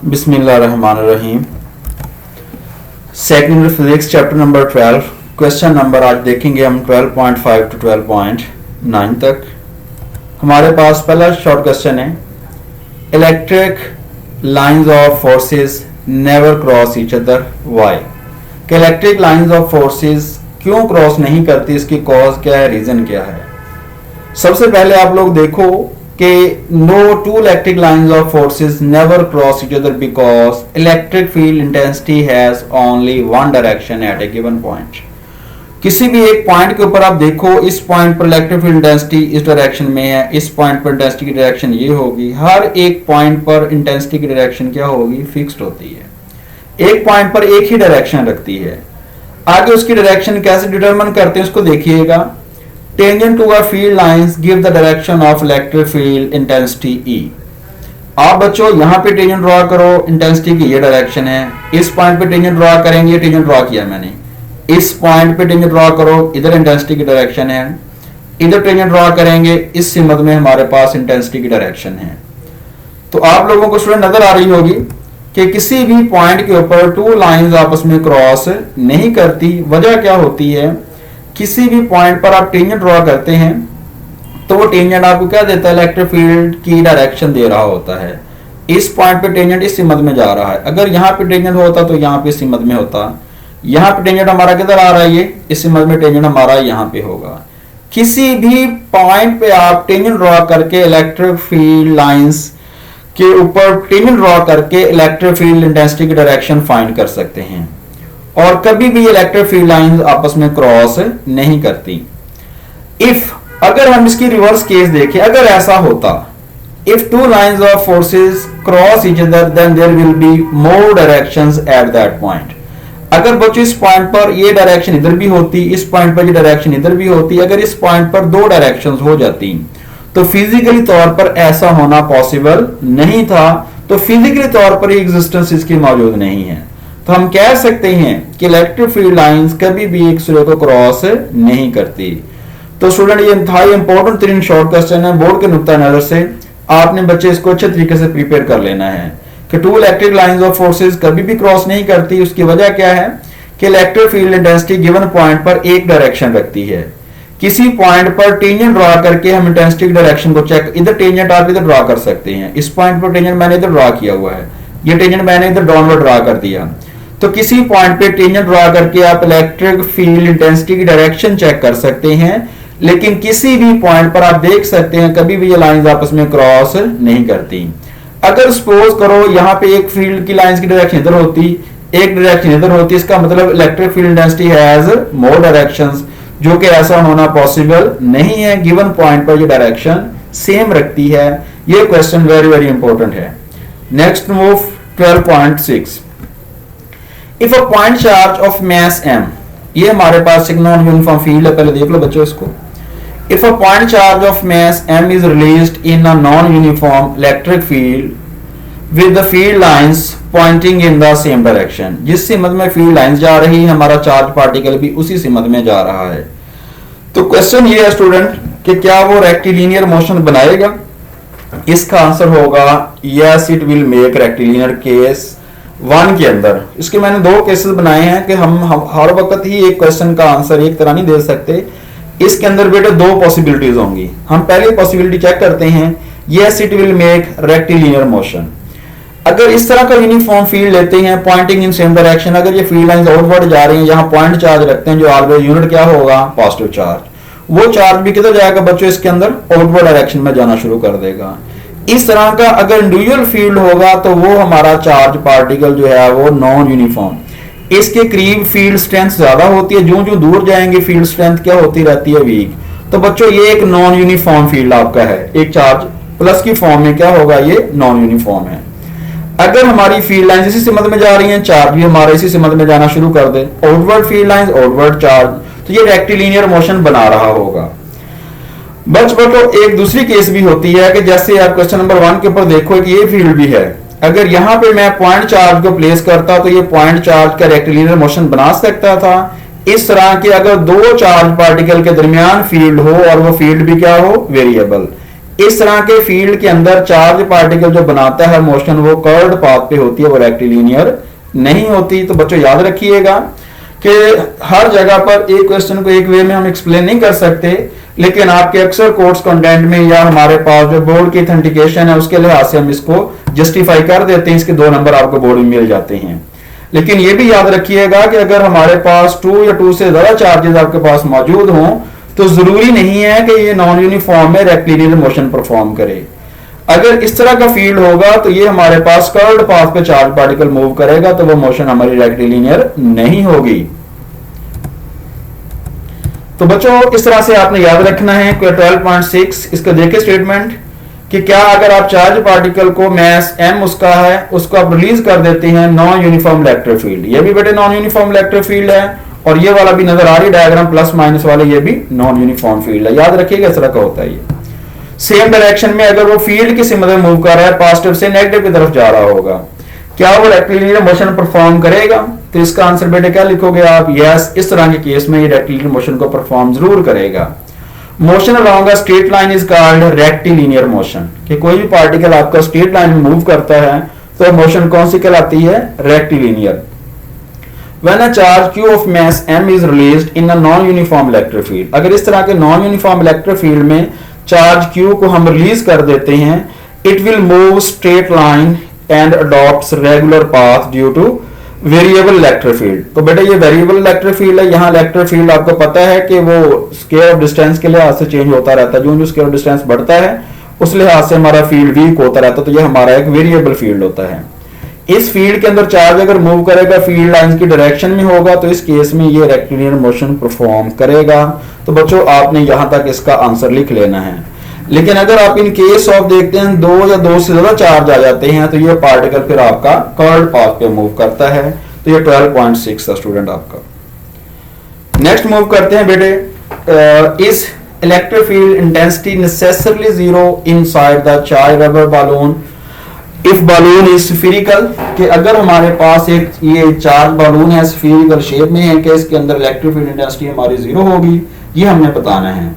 बिस्मिल्लाहिर्रहमानिर्रहीम। Secondary physics chapter number 12 question number आज देखेंगे हम 12.5 टू 12.9 तक। हमारे पास पहला शॉर्ट क्वेश्चन है, electric lines of forces never cross each other why. कि इलेक्ट्रिक लाइंस ऑफ फोर्सेस क्यों क्रॉस नहीं करती, इसकी कॉज क्या है, रीजन क्या है। सबसे पहले आप लोग देखो कि no two electric lines of forces never cross each other because electric field intensity has only one direction at a given point। किसी भी एक पॉइंट के ऊपर आप देखो, इस पॉइंट पर इलेक्ट्रिक फील्ड इंटेंसिटी इस डायरेक्शन में है, इस पॉइंट पर इंटेंसिटी की डायरेक्शन ये होगी। हर एक पॉइंट पर इंटेंसिटी की डायरेक्शन क्या होगी, फिक्स्ड होती है। एक पॉइंट पर एक ही डायरेक्शन रखती है। आगे उसकी डायरेक्शन कैसे डिटरमिन करते हैं उसको देखिएगा। Tangent to a field lines give the direction of electric field intensity E। आप बच्चों यहाँ पे टेंजेंट ड्रॉ करो, इंटेंसिटी की ये डायरेक्शन है। इस पॉइंट पे टेंजेंट ड्रॉ करेंगे, टेंजेंट ड्रॉ किया मैंने। इस पॉइंट पे टेंजेंट ड्रॉ करो, इधर इंटेंसिटी की डायरेक्शन है। इधर टेंजेंट ड्रॉ करेंगे, इस सिमत में हमारे पास इंटेंसिटी की डायरेक्शन है। तो आप लोगों को स्टूडेंट नजर आ रही होगी कि किसी भी पॉइंट के ऊपर टू लाइंस आपस में क्रॉस नहीं करती। वजह क्या होती है, किसी भी पॉइंट पर आप टेंजेंट ड्रॉ करते हैं तो वो टेंजेंट आपको क्या देता है, इलेक्ट्रिक फील्ड की डायरेक्शन दे रहा होता है। इस पॉइंट पे टेंजेंट इस सिमत में जा रहा है। अगर यहाँ पे टेंजेंट होता तो यहाँ पे सिमत में होता। यहाँ पे टेंजेंट हमारा किधर आ रहा है, ये इस सिमत में टेंजेंट हमारा यहाँ पे होगा। किसी भी पॉइंट पे आप टेंजेंट ड्रॉ करके इलेक्ट्रिक फील्ड लाइंस के ऊपर टेंजेंट ड्रॉ करके इलेक्ट्रिक फील्ड इंटेंसिटी की डायरेक्शन फाइंड कर सकते हैं। और कभी भी इलेक्ट्रिक फील्ड लाइंस आपस में क्रॉस नहीं करती। इफ अगर हम इसकी रिवर्स केस देखें, अगर ऐसा होता, if two lines of forces cross each other then there will be more directions at that point. अगर बच्चों इस पॉइंट पर ये डायरेक्शन इधर भी होती, इस पॉइंट पर ये डायरेक्शन इधर भी होती, अगर इस पॉइंट पर दो डायरेक्शंस हो जाती तो फिजिकली तौर पर ऐसा होना पॉसिबल नहीं था। तो फिजिकली तौर पर एग्जिस्टेंस इसकी मौजूद नहीं है। तो हम कह सकते हैं कि इलेक्ट्रिक फील्ड लाइंस कभी भी एक दूसरे को क्रॉस नहीं करती। तो स्टूडेंट ये था इंपॉर्टेंट 3 शॉर्ट क्वेश्चन है। बोर्ड के नुक्ता नजर से आपने बच्चे इसको अच्छे तरीके से प्रिपेयर कर लेना है कि two electric lines of forces कभी भी क्रॉस नहीं करती। उसकी वजह क्या है कि electric field intensity given point पर एक डायरेक्शन रखती है। किसी पॉइंट पर टेंजेंट ड्रॉ करके हम इंटेंसिटी की डायरेक्शन को चेक, इधर टेंजेंट आप इधर ड्रॉ कर सकते हैं। इस पॉइंट पर टेंजेंट मैंने इधर ड्रॉ किया हुआ है, ये टेंजेंट मैंने इधर डाउनवर्ड ड्रॉ कर दिया। तो किसी पॉइंट पे टेंजेंट ड्रॉ करके आप इलेक्ट्रिक फील्ड इंटेंसिटी की डायरेक्शन चेक कर सकते हैं। लेकिन किसी भी पॉइंट पर आप देख सकते हैं कभी भी ये लाइंस आपस में क्रॉस नहीं करती। अगर सपोज करो यहाँ पे एक फील्ड की लाइंस की डायरेक्शन इधर होती, एक डायरेक्शन इधर होती, इसका मतलब electric field intensity has more directions, जो कि ऐसा होना पॉसिबल नहीं है। गिवन पॉइंट पर ये डायरेक्शन सेम रखती है। ये क्वेश्चन वेरी वेरी इंपॉर्टेंट है। Next move 12.6। If a point charge of mass m, ये हमारे पास एक नॉन यूनिफॉर्म फील्ड है, पहले देख लो बच्चों इसको। If a point charge of mass m is released in a non uniform electric field with the field lines pointing in the same direction. जिस सिमत में फील्ड लाइंस जा रही है, हमारा चार्ज पार्टिकल भी उसी सिमत में जा रहा है। तो क्वेश्चन ये है स्टूडेंट कि क्या वो रेक्टिलिनियर मोशन बनाएगा। इसका आंसर होगा yes, it will make rectilinear case 1 के अंदर। इसके मैंने 2 केसेस बनाए हैं कि हम हर वक्त ही एक क्वेश्चन का आंसर एक तरह नहीं दे सकते। इसके अंदर बेटा 2 पॉसिबिलिटीज होंगी। हम पहली पॉसिबिलिटी चेक करते हैं, yes it will make rectilinear motion. अगर इस तरह का यूनिफॉर्म फील्ड लेते हैं पॉइंटिंग इन सेम डायरेक्शन, अगर ये फील्ड लाइंस आउटवर्ड जा रही हैं, यहाँ पॉइंट चार्ज रखते हैं जो ऑलवेज यूनिट क्या होगा, पॉजिटिव चार्ज, वो चार्ज भी किधर जाएगा बच्चों, इसके अंदर आउटवर्ड डायरेक्शन में जाना शुरू कर देगा। इस तरह का अगर इंडिविजुअल फील्ड होगा तो वो हमारा चार्ज पार्टिकल जो है वो नॉन यूनिफॉर्म, इसके करीब फील्ड स्ट्रेंथ ज्यादा होती है, जो जो दूर जाएंगे फील्ड स्ट्रेंथ क्या होती रहती है, वीक। तो बच्चों ये एक नॉन यूनिफॉर्म फील्ड आपका है, एक चार्ज प्लस की फॉर्म में क्या होगा, ये नॉन यूनिफॉर्म है। अगर हमारी फील्ड लाइन इसी सिमत में जा रही है, चार्ज भी हमारे इसी सिमत में जाना शुरू कर दे, outward field line outward charge, तो ये रेक्टिलिनियर मोशन बना रहा होगा। बच्चों एक दूसरी केस भी होती है कि जैसे आप क्वेश्चन नंबर 1 के ऊपर देखो कि ये फील्ड भी है। अगर यहां पे मैं पॉइंट चार्ज को प्लेस करता तो ये पॉइंट चार्ज का रेक्टिलिनियर मोशन बना सकता था। इस तरह के अगर 2 चार्ज पार्टिकल के दरमियान फील्ड हो और वो फील्ड भी क्या हो, वेरिएबल, इस तरह के फील्ड के अंदर चार्ज पार्टिकल जो बनाता है मोशन वो कर्व्ड पाथ पे होती है, वो रेक्टिलिनियर नहीं होती। तो बच्चों याद रखिएगा कि हर जगह पर एक क्वेश्चन को एक वे में हम एक्सप्लेन नहीं कर सकते, लेकिन आपके अक्सर कोर्स कंटेंट में या हमारे पास जो बोर्ड की ऑथेंटिकेशन है उसके लिहाज से हम इसको जस्टिफाई कर देते हैं, इसके 2 नंबर आपको बोर्ड में मिल जाते हैं। लेकिन ये भी याद रखिएगा कि अगर हमारे पास 2 या 2 से ज्यादा चार्जेस आपके पास मौजूद हों तो जरूरी नहीं है कि ये नॉन यूनिफॉर्म में रेक्टिलिनियर मोशन परफॉर्म करे। अगर इस तरह का फील्ड होगा तो ये हमारे पास कर्व्ड पाथ पे चार्ज पार्टिकल मूव करेगा, तो वो मोशन हमारी रेक्टिलिनियर नहीं होगी। तो बच्चों इस तरह से आपने याद रखना है। 12.6 इसका देखिए स्टेटमेंट कि क्या अगर आप चार्ज पार्टिकल को मैस m उसका है उसको आप रिलीज कर देते हैं नॉन यूनिफॉर्म इलेक्ट्रिक फील्ड, ये भी बेटे नॉन यूनिफॉर्म इलेक्ट्रिक फील्ड है, और ये वाला भी नजर आ रही डायग्राम प्लस माइनस वाले, ये भी नॉन यूनिफॉर्म फील्ड है। याद रखिएगा इस तरह का होता है ये। सेम डायरेक्शन में अगर वो फील्ड किसी मदद मूव कर रहा है पॉजिटिव से नेगेटिव की तरफ जा रहा होगा, क्या वो रेक्टिलिनियर मोशन परफॉर्म करेगा? तो इसका आंसर बेटे क्या लिखोगे आप? यस, इस तरह के केस में ये रेक्टिलिनियर मोशन को परफॉर्म जरूर करेगा। Motion along a straight line is called rectilinear motion, कि कोई भी पार्टिकल आपका स्ट्रेट लाइन में मूव करता है तो मोशन कौन सी कहलाती है? Rectilinear. When a charge q of mass m is released in a non-uniform electric field, अगर इस तरह के नॉन यूनिफॉर्म इलेक्ट्रिक फील्ड में चार्ज q को हम रिलीज कर देते हैं, it will move straight line and adopts regular path due to variable electric field. तो बेटा ये वेरिएबल इलेक्ट्रिक फील्ड है, यहाँ इलेक्ट्रिक फील्ड आपको पता है कि वो स्केयर ऑफ डिस्टेंस के लिहाज से चेंज होता रहता है, जो स्केयर ऑफ डिस्टेंस बढ़ता है उस लिहाज से हमारा फील्ड वीक होता रहता है, तो ये हमारा एक वेरिएबल फील्ड होता है। इस फील्ड के अंदर चार्ज अगर मूव करेगा फील्ड लाइंस की डायरेक्शन में होगा तो इस केस में ये रेक्टिलिनियर मोशन परफॉर्म करेगा। तो बच्चों आपने यहां तक इसका आंसर लिख लेना है। लेकिन अगर आप इन केस ऑफ देखते हैं 2 या 2 से ज्यादा चार्ज आ जाते हैं तो ये पार्टिकल फिर आपका कर्व्ड पाथ पे मूव करता है। तो ये 12.6 था स्टूडेंट आपका। नेक्स्ट मूव करते हैं बेटे, इस electric field intensity necessarily zero inside the charge rubber balloon if balloon is spherical, कि अगर हमारे पास एक ये चार्ज बलून है स्फीरिकल शेप में है कि इसके अंदर इलेक्ट्रिक फील्ड इंटेंसिटी हमारी जीरो होगी, ये हमने बताना है।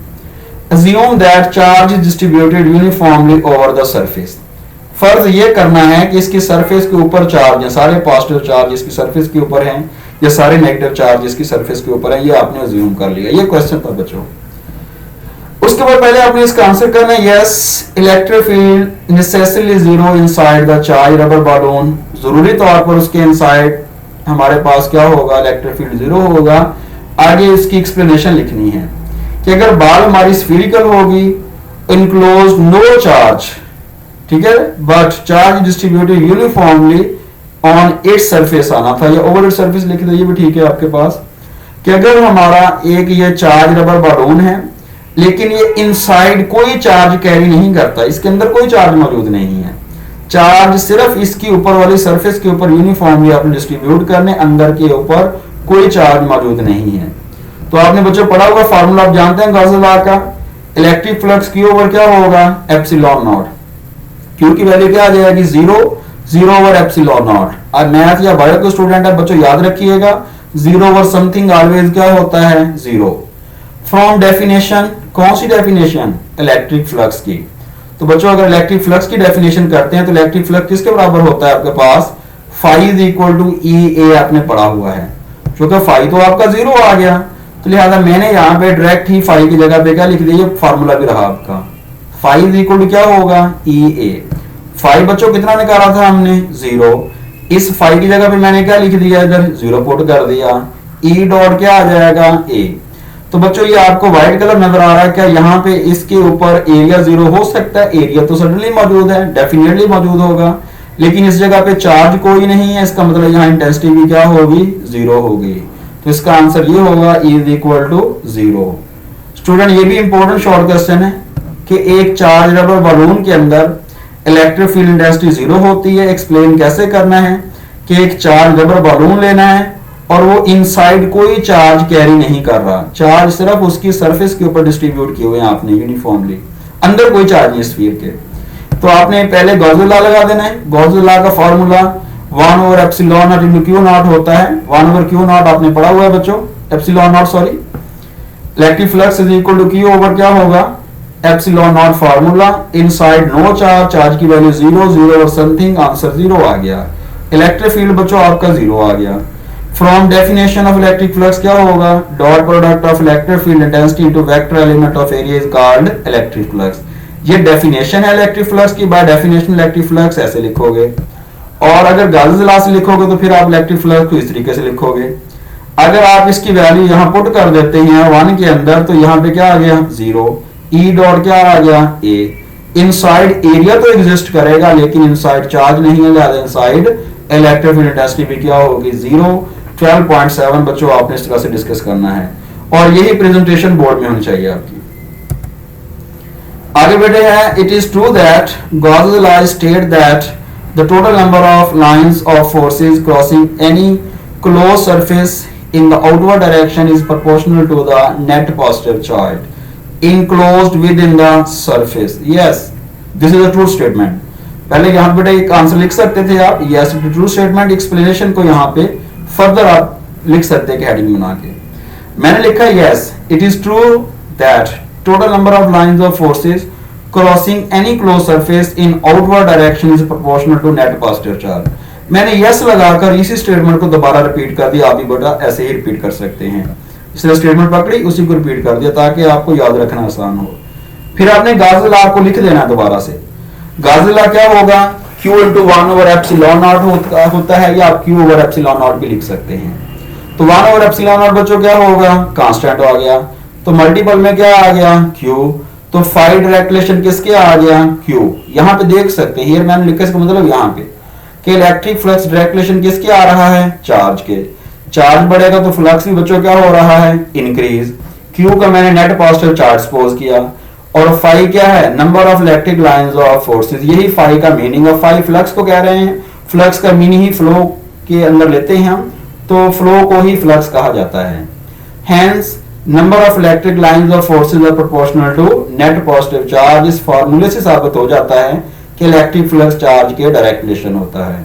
Assume that charge is distributed uniformly over the surface, फर्ज ये करना है कि इसकी सरफेस के ऊपर चार्ज है, सारे पॉजिटिव चार्ज इसकी सरफेस के ऊपर हैं या सारे नेगेटिव चार्ज इसकी सरफेस के ऊपर है, ये आपने अज्यूम कर लिया। ये क्वेश्चन था बच्चों। उसके बाद पहले आपने इसका आंसर करना है yes, electric field necessarily zero inside the charge rubber balloon, जरूरी तौर पर उसके इनसाइड हमारे पास क्या होगा? इलेक्ट्रिक फील्ड जीरो होगा। आगे इसकी एक्सप्लेनेशन लिखनी है कि अगर बॉल हमारी स्फीरिकल होगी, इनक्लोज नो चार्ज, ठीक है, but charge distributed uniformly on its surface आना था, या ओवर इट्स सरफेस लिख दो, ये भी ठीक है आपके पास। कि अगर हमारा एक ये चार्ज रबर बलून है लेकिन ये इनसाइड कोई चार्ज कैरी नहीं करता, इसके अंदर कोई चार्ज मौजूद नहीं है, चार्ज सिर्फ इसकी ऊपर वाली सरफेस के ऊपर यूनिफॉर्मली आपने डिस्ट्रीब्यूट करने, अंदर के ऊपर कोई चार्ज मौजूद नहीं है। तो आपने बच्चों पढ़ा हुआ फार्मूला आप जानते हैं गॉस लॉ का, इलेक्ट्रिक फ्लक्स क्यू ओवर क्या होगा? Epsilon not. क्यू की वैल्यू क्या आ जाएगी? 0 ओवर एप्सिलॉन नॉट। और मैथ या बायो के स्टूडेंट है बच्चों याद रखिएगा 0 ओवर समथिंग ऑलवेज क्या होता है? 0। फ्रॉम डेफिनेशन, कौन सी डेफिनेशन? इलेक्ट्रिक फ्लक्स की। तो बच्चों अगर इलेक्ट्रिक फ्लक्स की डेफिनेशन करते हैं तो इलेक्ट्रिक फ्लक्स किसके बराबर होता है आपके पास? फाई इज इक्वल टू ई ए आपने पढ़ा हुआ है, क्योंकि फाई तो आपका 0 आ गया, तो लिहाजा मैंने यहाँ पे डायरेक्ट ही फाई की जगह पे क्या लिख दिया? फार्मूला भी रहा आपका, फाई इज इक्वल टू क्या होगा? ई ए। फाई बच्चों कितना निकाला था हमने? 0। इस फाई की जगह पे मैंने क्या लिख दिया? इधर 0 पुट कर दिया। ई डॉट क्या आ जाएगा? ए। तो बच्चों ये आपको व्हाइट कलर नजर आ रहा है क्या? यहाँ पे इसके ऊपर एरिया 0 हो सकता है, एरिया तो सडनली मौजूद है, डेफिनेटली मौजूद होगा, लेकिन इस जगह पे चार्ज कोई नहीं है, इसका मतलब यहाँ इंटेंसिटी भी क्या होगी? 0 होगी। तो इसका आंसर ये होगा E is equal to 0। Student ये भी इंपॉर्टेंट शॉर्ट क्वेश्चन है कि एक चार्ज रबर बलून के अंदर इलेक्ट्रिक फील्ड इंटेंसिटी 0 होती है। एक्सप्लेन कैसे करना है कि एक चार्ज रबर बलून लेना है और वो इनसाइड कोई चार्ज कैरी नहीं कर रहा, चार्ज सिर्फ उसकी सरफेस के ऊपर डिस्ट्रीब्यूट किए हुए हैं आपने यूनिफॉर्मली, अंदर कोई चार्ज नहीं स्फीयर के। तो आपने पहले गॉस लॉ लगा देना है। गॉस लॉ का formula 1 over epsilon not into Q not होता है। 1 ओवर क्यू नॉट आपने पढ़ा हुआ है बच्चों, epsilon naught sorry. Electric flux is equal to Q over क्या होगा? Epsilon naught formula, inside no charge, charge की वैल्यू 0 0 और समथिंग, आंसर 0 आ गया। इलेक्ट्रिक फील्ड बच्चों आपका 0 आ गया। From definition of electric flux क्या होगा, dot product of electric field intensity into vector element of area is called electric flux. ये definition है इलेक्ट्रिक फ्लक्स की, बाय डेफिनेशन इलेक्ट्रिक फ्लक्स ऐसे लिखोगे। और अगर गाउस लॉ से लिखोगे तो फिर आप इलेक्ट्रिक फ्लक्स को इस तरीके से लिखोगे। अगर आप इसकी वैल्यू यहां पुट कर देते हैं 1 के अंदर, तो यहां पे क्या आ गया 0, ई डॉट क्या आ गया ए। इनसाइड एरिया तो एग्जिस्ट करेगा लेकिन इनसाइड चार्ज नहीं है, लिहाजा इनसाइड इलेक्ट्रिक फील्ड इंटेंसिटी भी क्या होगी 0। 12.7 बच्चों आपने इस तरह से डिस्कस करना है और यही प्रेजेंटेशन बोर्ड में होनी चाहिए आपकी। आगे बढ़े हैं, it is true that Gauss law state that the total number of lines of forces crossing any close surface in the outward direction is proportional to the net positive charge enclosed within the surface. Yes, this is a true statement. पहले यहाँ पे एक answer लिख सकते थे आप, yes it is true statement। Explanation को यहाँ पे फर्दर आप लिख सकते हैं हेडिंग बना के। मैंने लिखा yes it is true that total number of lines of forces crossing any closed surface in outward direction is proportional to net positive charge। मैंने यस लगाकर इसी स्टेटमेंट को दोबारा रिपीट कर दिया, आप भी बेटा ऐसे ही रिपीट कर सकते हैं। इसलिए स्टेटमेंट पकड़ी उसी को रिपीट कर दिया ताकि आपको याद रखना आसान हो। फिर आपने गाउस लॉ को लिख देना दोबारा से। गाउस लॉ क्या होगा, Q into 1 over epsilon not होता है, या आप Q over एप्सिलॉन नॉट भी लिख सकते हैं। तो 1 over एप्सिलॉन नॉट बच्चों क्या होगा, कांस्टेंट आ गया, तो मल्टीपल में क्या आ गया Q, तो फाई डायरेक्ट रिलेशन किसके आ गया Q। यहाँ पे देख सकते हैं, मैंने लिखा इसका मतलब यहाँ पे कि इलेक्ट्रिक फ्लक्स डायरेक्ट रिलेशन किसके आ रहा है, चार्ज के। चार्ज बढ़ेगा तो फ्लक्स भी बच्चों क्या हो रहा है, इंक्रीज। Q का मैंने नेट पॉजिटिव चार्ज सपोज किया, और फाई क्या है, number of electric lines of forces. यही फाई का मीनिंग है, फाई फ्लक्स को कह रहे हैं। फ्लक्स का मीनिंग ही फ्लो के अंदर लेते हैं हम, तो फ्लो को ही फ्लक्स कहा जाता है। Hence number of electric lines of forces are proportional to net positive charge. इस फार्मूले से साबित हो जाता है कि इलेक्ट्रिक फ्लक्स चार्ज के डायरेक्ट रिलेशन होता है।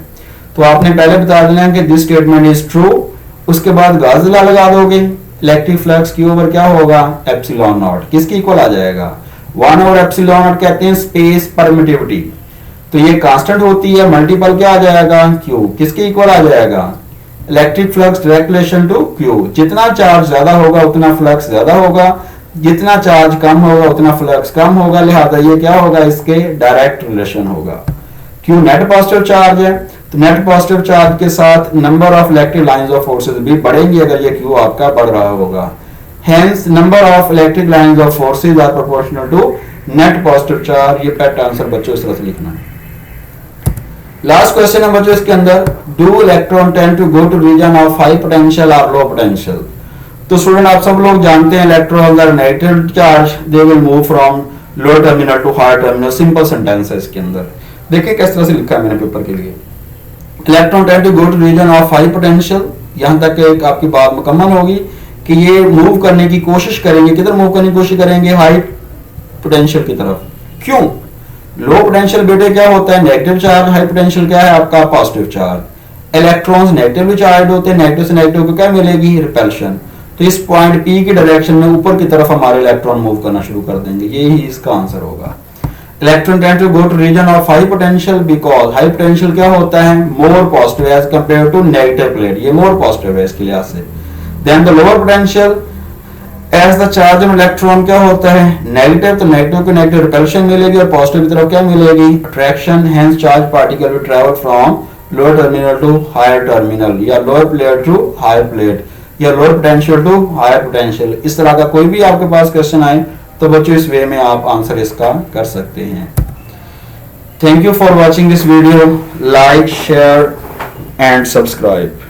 तो आपने पहले बता देना कि दिस स्टेटमेंट इज ट्रू, उसके बाद गाउस लॉ लगा दोगे। इलेक्ट्रिक फ्लक्स Q ओवर क्या होगा, एप्सिलॉन नॉट, किसके इक्वल आ जाएगा 1 ओवर एप्सिलॉन नॉट, कहते हैं स्पेस परमिटिविटी। तो ये कांस्टेंट होती है, मल्टीपल क्या आ जाएगा Q, किसके इक्वल आ जाएगा, electric flux direct relation to Q। जितना चार्ज ज्यादा होगा उतना फ्लक्स ज्यादा होगा, जितना चार्ज कम होगा उतना फ्लक्स कम होगा, लिहाजा ये क्या होगा, इसके डायरेक्ट रिलेशन होगा। Q नेट पॉजिटिव चार्ज है, तो नेट पॉजिटिव चार्ज के साथ number of electric lines of forces भी बढ़ेंगी अगर ये Q आपका बढ़ रहा होगा। Hence number of electric lines of forces are proportional to net positive charge. ये पैट आंसर बच्चों इस तरह से लिखना है। लास्ट क्वेश्चन है बच्चों इसके अंदर, do electron tend to go to region of high potential और लो पोटेंशियल। तो स्टूडेंट आप सब लोग जानते हैं electron are negative charge, they will move from low terminal to high terminal. Simple sentence है इसके अंदर। देखिए किस तरह से लिखा है मैंने पेपर के लिए। Electron tend to go to region of high potential, यहां तक एक आपकी बात मुकम्मल होगी कि ये मूव करने की कोशिश करेंगे, किधर मूव करने की कोशिश करेंगे, हाई पोटेंशियल की तरफ। क्यों, लो पोटेंशियल बेटे क्या होता है, नेगेटिव चार्ज, हाई पोटेंशियल क्या है आपका positive charge. Electrons negatively charge होते हैं, नेगेटिव से नेगेटिव को क्या मिलेगी, रिपल्शन। तो इस पॉइंट P की डायरेक्शन में ऊपर की तरफ हमारे इलेक्ट्रॉन मूव करना शुरू कर देंगे, यही इसका आंसर होगा। Electron tend to go to region of high potential because high potential क्या होता है, more positive as compare to negative plate, ये मोर पॉजिटिव है इसके लिहाज से। Then the lower potential as the charge on electron क्या होता है, नेगेटिव, तो नेगेटिव को नेगेटिव रिपल्शन मिलेगी और पॉजिटिव की तरफ क्या मिलेगी, attraction. Hence charge particle will travel from lower terminal to higher terminal, या lower plate to higher plate, या lower potential to higher potential. इस तरह का कोई भी आपके पास क्वेश्चन आए तो बच्चों इस वे में आप आंसर इसका कर सकते हैं। Thank you for watching this video, like share and subscribe.